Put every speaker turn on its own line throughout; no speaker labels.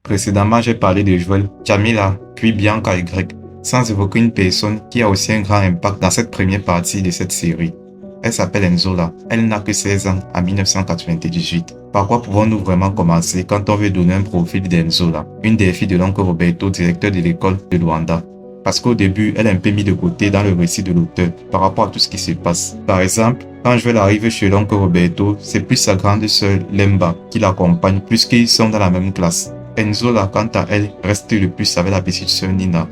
Précédemment, j'ai parlé de Joël, Jamila, puis Bianca et Greg, sans évoquer une personne qui a aussi un grand impact dans cette première partie de cette série. Elle s'appelle Enzola. Elle n'a que 16 ans en 1998. Par quoi pouvons-nous vraiment commencer quand on veut donner un profil d'Enzola, une des filles de l'oncle Roberto, directeur de l'école de Luanda? Parce qu'au début, elle est un peu mise de côté dans le récit de l'auteur par rapport à tout ce qui se passe. Par exemple, quand Joël arrive chez l'oncle Roberto, c'est plus sa grande sœur Lemba qui l'accompagne puisqu'ils sont dans la même classe. Enzola, quant à elle, reste le plus avec la petite sœur Nina.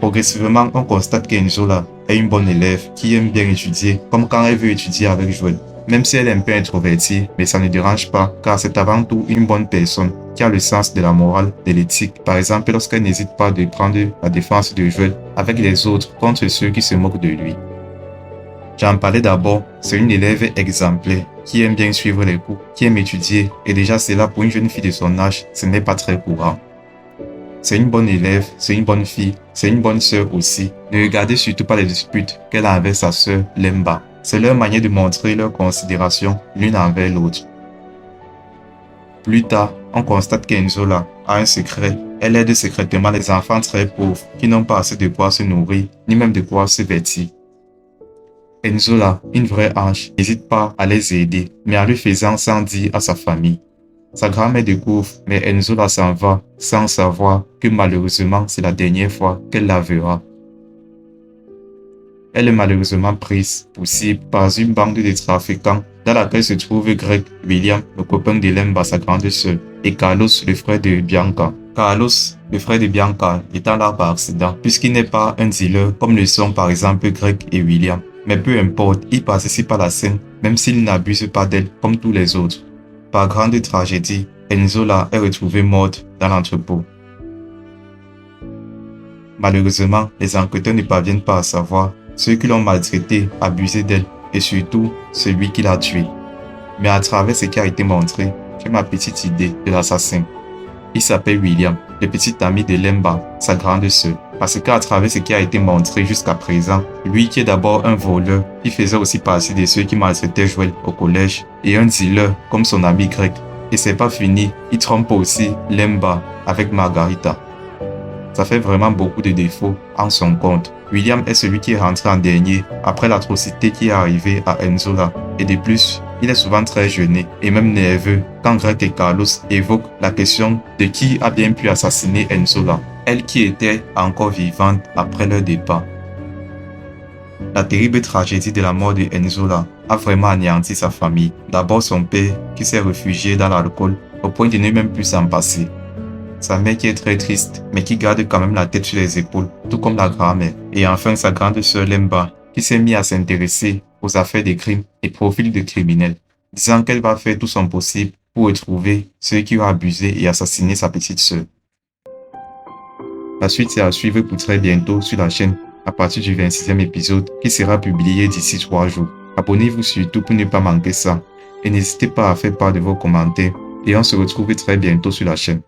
Progressivement, on constate qu'Enzola est une bonne élève qui aime bien étudier, comme quand elle veut étudier avec Joël. Même si elle est un peu introvertie, mais ça ne dérange pas, car c'est avant tout une bonne personne qui a le sens de la morale, de l'éthique. Par exemple, lorsqu'elle n'hésite pas de prendre la défense de Joël avec les autres contre ceux qui se moquent de lui. J'en parlais d'abord, c'est une élève exemplaire, qui aime bien suivre les cours, qui aime étudier, et déjà cela pour une jeune fille de son âge, ce n'est pas très courant. C'est une bonne élève, c'est une bonne fille, c'est une bonne sœur aussi. Ne regardez surtout pas les disputes qu'elle a avec sa sœur Lemba. C'est leur manière de montrer leur considération l'une envers l'autre. Plus tard, on constate qu'Enzola a un secret. Elle aide secrètement les enfants très pauvres qui n'ont pas assez de quoi se nourrir, ni même de quoi se vêtir. Enzola, une vraie ange, n'hésite pas à les aider, mais en le faisant sans dire à sa famille. Sa grand-mère découvre, mais Enzola s'en va sans savoir que malheureusement c'est la dernière fois qu'elle la verra. Elle est malheureusement prise pour cible par une bande de trafiquants dans laquelle se trouvent Greg, William, le copain de Lemba, sa grande sœur, et Carlos, le frère de Bianca. Carlos, le frère de Bianca, étant là par accident, puisqu'il n'est pas un dealer comme le sont par exemple Greg et William. Mais peu importe, il participe à la scène, même s'il n'abuse pas d'elle comme tous les autres. Par grande tragédie, Enzola est retrouvée morte dans l'entrepôt. Malheureusement, les enquêteurs ne parviennent pas à savoir ceux qui l'ont maltraité, abusé d'elle et surtout celui qui l'a tué. Mais à travers ce qui a été montré, j'ai ma petite idée de l'assassin. Il s'appelle William, le petit ami de Lemba, sa grande sœur. Parce qu'à travers ce qui a été montré jusqu'à présent, lui qui est d'abord un voleur, il faisait aussi partie de ceux qui maltraitaient Joël au collège, et un dealer comme son ami Greg. Et c'est pas fini, il trompe aussi Lemba avec Margarita. Ça fait vraiment beaucoup de défauts en son compte. William est celui qui est rentré en dernier après l'atrocité qui est arrivée à Enzola. Et de plus, il est souvent très gêné et même nerveux quand Greg et Carlos évoquent la question de qui a bien pu assassiner Enzola, elle qui était encore vivante après leur départ. La terrible tragédie de la mort de Enzola a vraiment anéanti sa famille. D'abord son père qui s'est réfugié dans l'alcool au point de ne même plus s'en passer. Sa mère qui est très triste, mais qui garde quand même la tête sur les épaules, tout comme la grand-mère. Et enfin sa grande sœur Lemba, qui s'est mise à s'intéresser aux affaires des crimes et profils de criminels, disant qu'elle va faire tout son possible pour retrouver ceux qui ont abusé et assassiné sa petite sœur. La suite c'est à suivre pour très bientôt sur la chaîne, à partir du 26e épisode qui sera publié d'ici 3 jours. Abonnez-vous surtout pour ne pas manquer ça, et n'hésitez pas à faire part de vos commentaires, et on se retrouve très bientôt sur la chaîne.